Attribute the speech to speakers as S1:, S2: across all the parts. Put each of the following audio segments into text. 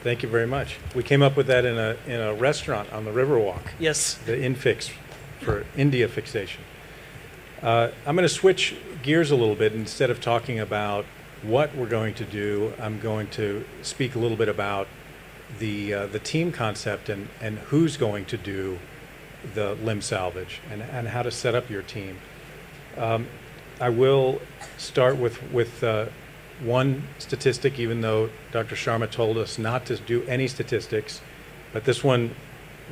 S1: Thank you very much. We came up with that in a restaurant on the Riverwalk,
S2: Yes.
S1: the InFix for India fixation. I'm going to switch gears a little bit. Instead of talking about what we're going to do, I'm going to speak a little bit about the team concept and who's going to do the limb salvage and how to set up your team. I will start with one statistic, even though Dr. Sharma told us not to do any statistics, but this one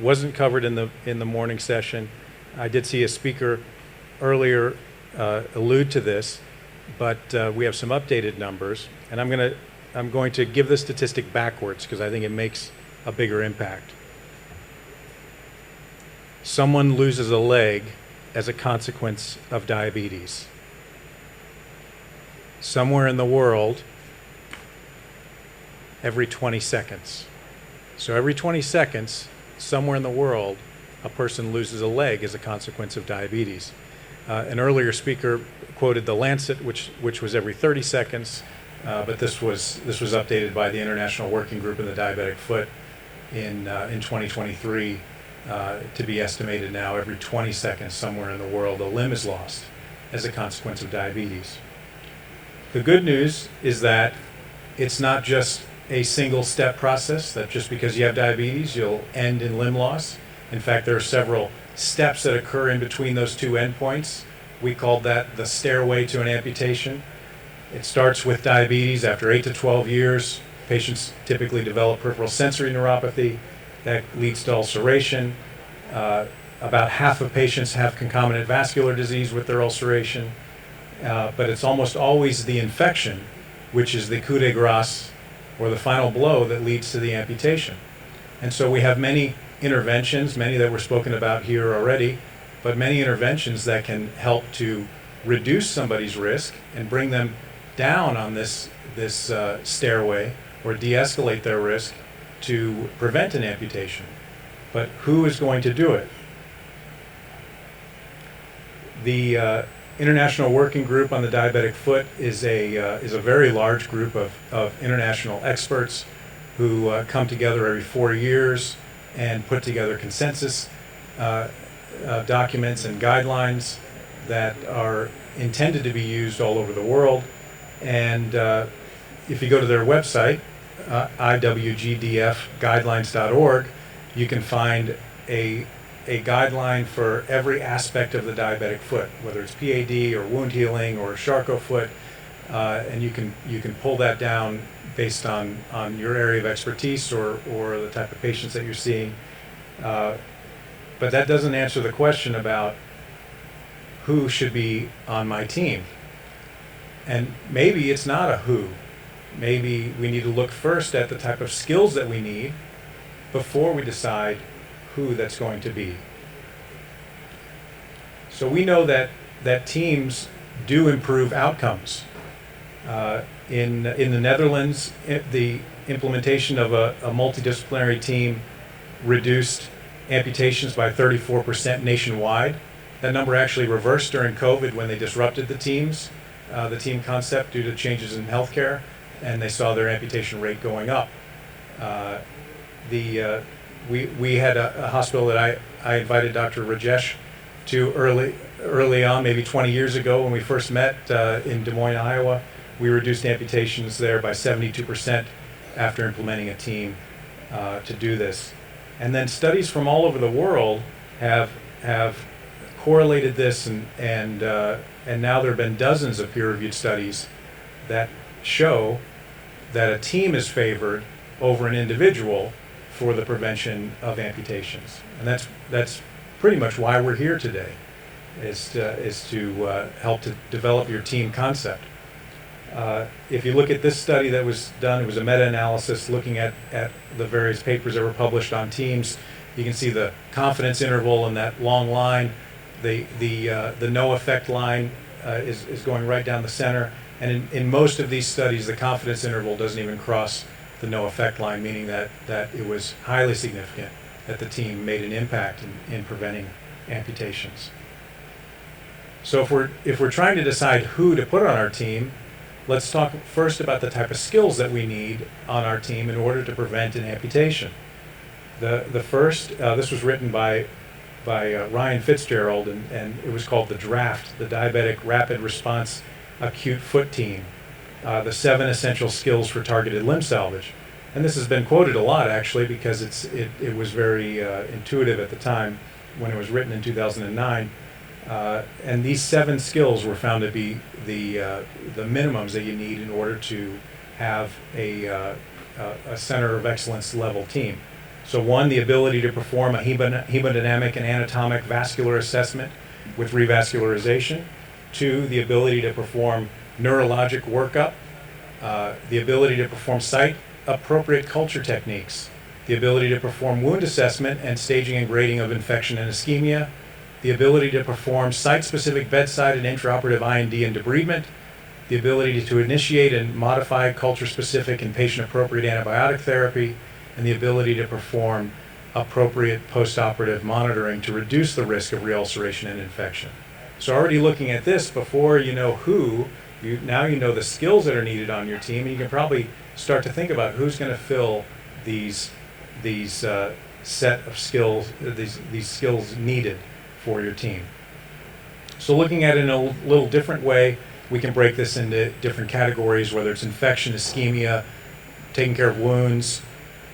S1: wasn't covered in the morning session. I did see a speaker earlier allude to this, but we have some updated numbers, and I'm going to give the statistic backwards because I think it makes a bigger impact. Someone loses a leg as a consequence of diabetes. Somewhere in the world, every 20 seconds. So every 20 seconds, somewhere in the world, a person loses a leg as a consequence of diabetes. An earlier speaker quoted the Lancet, which was every 30 seconds, but this was updated by the International Working Group in the Diabetic Foot in 2023 to be estimated now every 20 seconds somewhere in the world a limb is lost as a consequence of diabetes. The good news is that it's not just a single step process, that just because you have diabetes, you'll end in limb loss. In fact, there are several steps that occur in between those two endpoints. We called that the stairway to an amputation. It starts with diabetes. After 8 to 12 years, patients typically develop peripheral sensory neuropathy. That leads to ulceration. About half of patients have concomitant vascular disease with their ulceration. But it's almost always the infection, which is the coup de grace, or the final blow, that leads to the amputation. And so we have many interventions, many that were spoken about here already, but many interventions that can help to reduce somebody's risk and bring them down on this stairway, or de-escalate their risk to prevent an amputation. But who is going to do it? The International Working Group on the Diabetic Foot is a very large group of international experts who come together every 4 years and put together consensus documents and guidelines that are intended to be used all over the world. And if you go to their website, iwgdfguidelines.org, you can find a guideline for every aspect of the diabetic foot, whether it's PAD or wound healing or Charcot foot, and you can pull that down based on your area of expertise or the type of patients that you're seeing. But that doesn't answer the question about who should be on my team. And maybe it's not a who. Maybe we need to look first at the type of skills that we need before we decide who that's going to be. So we know that teams do improve outcomes. In the Netherlands, the implementation of a multidisciplinary team reduced amputations by 34% nationwide. That number actually reversed during COVID when they disrupted the team concept due to changes in healthcare, and they saw their amputation rate going up. We had a hospital that I invited Dr. Rajesh to early on, maybe 20 years ago when we first met in Des Moines, Iowa. We reduced amputations there by 72% after implementing a team to do this. And then studies from all over the world have correlated this, and now there have been dozens of peer-reviewed studies that show that a team is favored over an individual for the prevention of amputations. And that's pretty much why we're here today, is to help to develop your team concept. If you look at this study that was done, it was a meta-analysis looking at the various papers that were published on teams. You can see the confidence interval in that long line. The no effect line is going right down the center. And in most of these studies, the confidence interval doesn't even cross the no effect line, meaning that it was highly significant that the team made an impact in preventing amputations. So if we're trying to decide who to put on our team, let's talk first about the type of skills that we need on our team in order to prevent an amputation. The first, this was written by Ryan Fitzgerald, and it was called the DRAFT, the Diabetic Rapid Response Acute Foot Team, the 7 essential skills for targeted limb salvage. And this has been quoted a lot, actually, because it was very intuitive at the time when it was written in 2009. And these 7 skills were found to be the minimums that you need in order to have a center of excellence level team. So 1, the ability to perform a hemodynamic and anatomic vascular assessment with revascularization. 2, the ability to perform neurologic workup. The ability to perform site-appropriate culture techniques. The ability to perform wound assessment and staging and grading of infection and ischemia. The ability to perform site-specific bedside and intraoperative I&D and debridement. The ability to initiate and modify culture-specific and patient-appropriate antibiotic therapy. And the ability to perform appropriate postoperative monitoring to reduce the risk of reulceration and infection. So already looking at this, before you know who, now you know the skills that are needed on your team, and you can probably start to think about who's going to fill these set of skills, these skills needed for your team. So looking at it in a little different way, we can break this into different categories, whether it's infection, ischemia, taking care of wounds,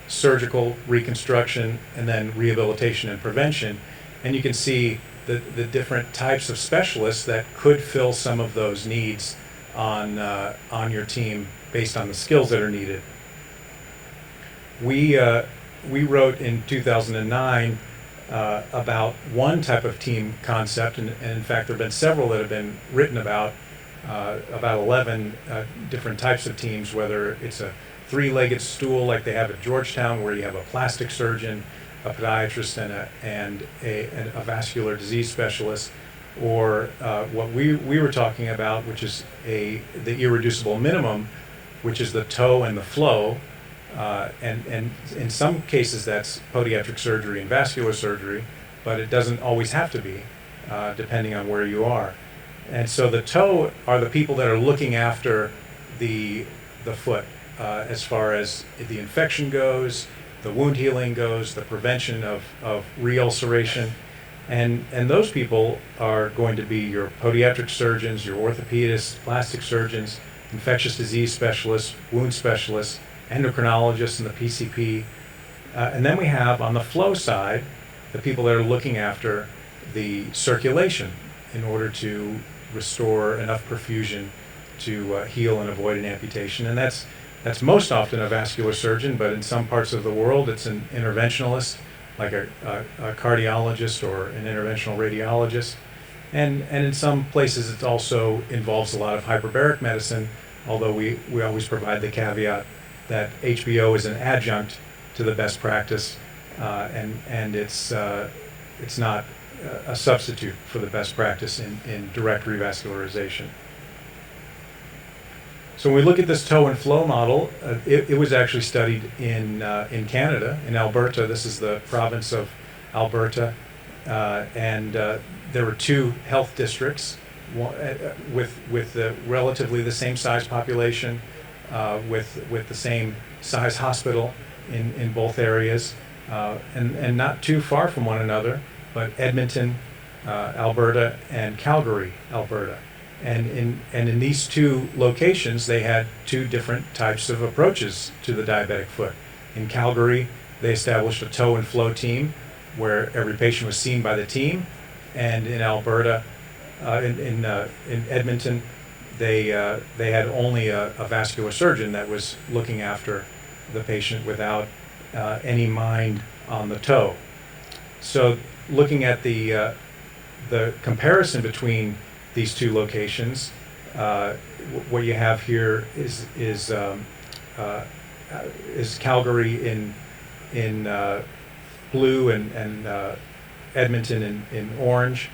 S1: surgical reconstruction, and then rehabilitation and prevention. And you can see the different types of specialists that could fill some of those needs on your team based on the skills that are needed. We wrote in 2009 about one type of team concept, and in fact there have been several that have been written about 11 different types of teams, whether it's a 3-legged stool like they have at Georgetown, where you have a plastic surgeon, a podiatrist, and a vascular disease specialist, or what we were talking about, which is the irreducible minimum, which is the toe and the flow, and in some cases that's podiatric surgery and vascular surgery, but it doesn't always have to be, depending on where you are. And so the toe are the people that are looking after the foot, as far as the infection goes, the wound healing goes, the prevention of reulceration. And those people are going to be your podiatric surgeons, your orthopedists, plastic surgeons, infectious disease specialists, wound specialists, endocrinologists, and the PCP. And then we have, on the flow side, the people that are looking after the circulation in order to restore enough perfusion to heal and avoid an amputation. And that's most often a vascular surgeon, but in some parts of the world it's an interventionalist, like a cardiologist or an interventional radiologist. And in some places it also involves a lot of hyperbaric medicine, although we always provide the caveat that HBO is an adjunct to the best practice, and it's not a substitute for the best practice in direct revascularization. So when we look at this toe and flow model, it was actually studied in Canada, in Alberta. This is the province of Alberta, and there were 2 health districts with relatively the same size population, with the same size hospital in both areas, and not too far from one another, but Edmonton, Alberta, and Calgary, Alberta. And in these 2 locations, they had 2 different types of approaches to the diabetic foot. In Calgary, they established a toe and flow team where every patient was seen by the team, and in Alberta, in Edmonton, they had only a vascular surgeon that was looking after the patient without any mind on the toe. So, looking at the comparison between these 2 locations, what you have here is Calgary in blue and Edmonton in orange.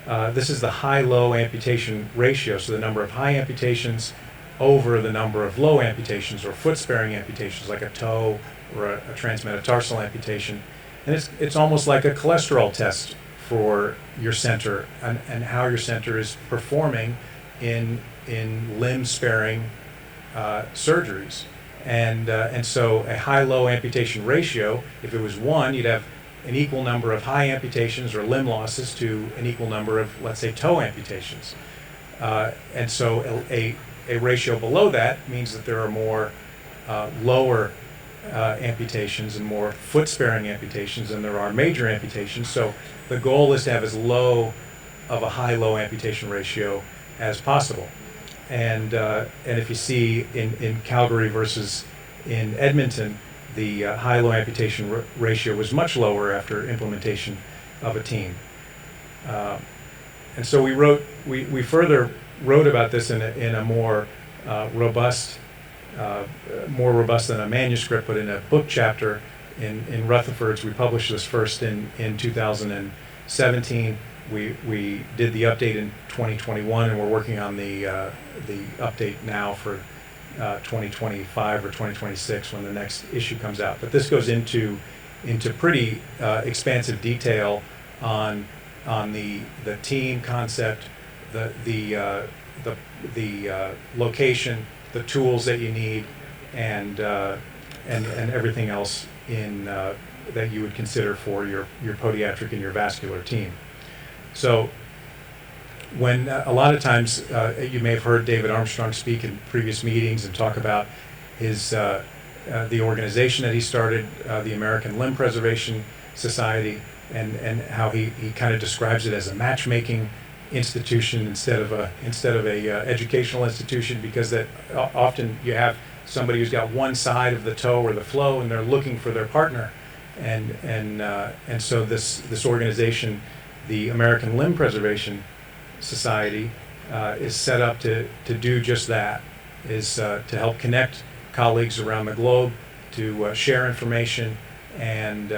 S1: This is the high-low amputation ratio, so the number of high amputations over the number of low amputations or foot-sparing amputations, like a toe or a transmetatarsal amputation. And it's almost like a cholesterol test for your center and how your center is performing in limb sparing surgeries. And so a high-low amputation ratio, if it was 1, you'd have an equal number of high amputations or limb losses to an equal number of, let's say, toe amputations. And so a ratio below that means that there are more lower amputations and more foot-sparing amputations than there are major amputations. So the goal is to have as low of a high-low amputation ratio as possible. And if you see in Calgary versus in Edmonton, the high-low amputation ratio was much lower after implementation of a team. And so we further wrote about this in a more robust than a manuscript, but in a book chapter in Rutherford's. We published this first in 2017. We did the update in 2021, and we're working on the update now for 2025 or 2026 when the next issue comes out. But this goes into pretty expansive detail on the team concept, the location, the tools that you need, and everything else that you would consider for your podiatric and your vascular team. So when a lot of times you may have heard David Armstrong speak in previous meetings and talk about his the organization that he started, the American Limb Preservation Society, and how he kind of describes it as a matchmaking institution instead of a educational institution, because that often you have somebody who's got one side of the toe or the flow and they're looking for their partner, and so this organization, the American Limb Preservation Society, is set up to do just that, is to help connect colleagues around the globe, to share information and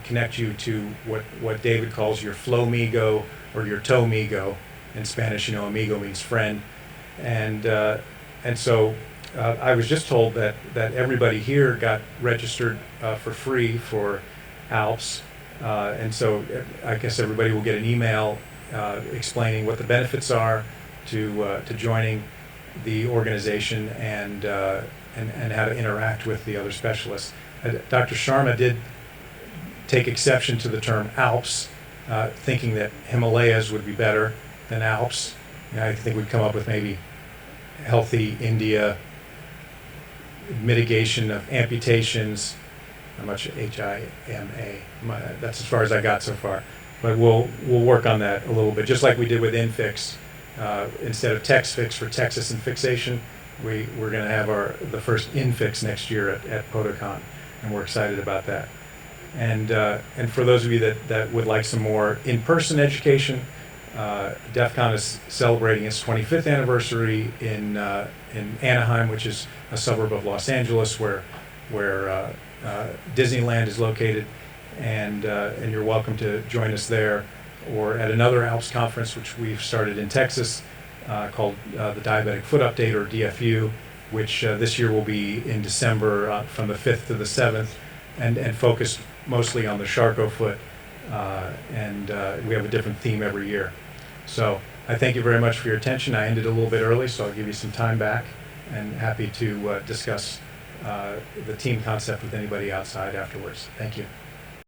S1: connect you to what David calls your flow-migo or your toe-migo. In Spanish, amigo means friend, and so I was just told that everybody here got registered for free for ALPS. And so I guess everybody will get an email explaining what the benefits are to joining the organization and how to interact with the other specialists. Dr. Sharma did take exception to the term ALPS, thinking that Himalayas would be better than ALPS. I think we'd come up with maybe Healthy India, mitigation of amputations. How much HIMA? That's as far as I got so far. But we'll work on that a little bit, just like we did with InFix. Instead of TexFix for Texas and fixation, we're going to have the first InFix next year at Podocon, and we're excited about that. And for those of you that would like some more in-person education, DEF CON is celebrating its 25th anniversary in Anaheim, which is a suburb of Los Angeles, where Disneyland is located, and you're welcome to join us there, or at another ALPS conference which we've started in Texas called the Diabetic Foot Update, or DFU, which this year will be in December from the 5th to the 7th, and focus mostly on the Charcot foot, and we have a different theme every year. So I thank you very much for your attention. I ended a little bit early, so I'll give you some time back, and happy to discuss the team concept with anybody outside afterwards. Thank you.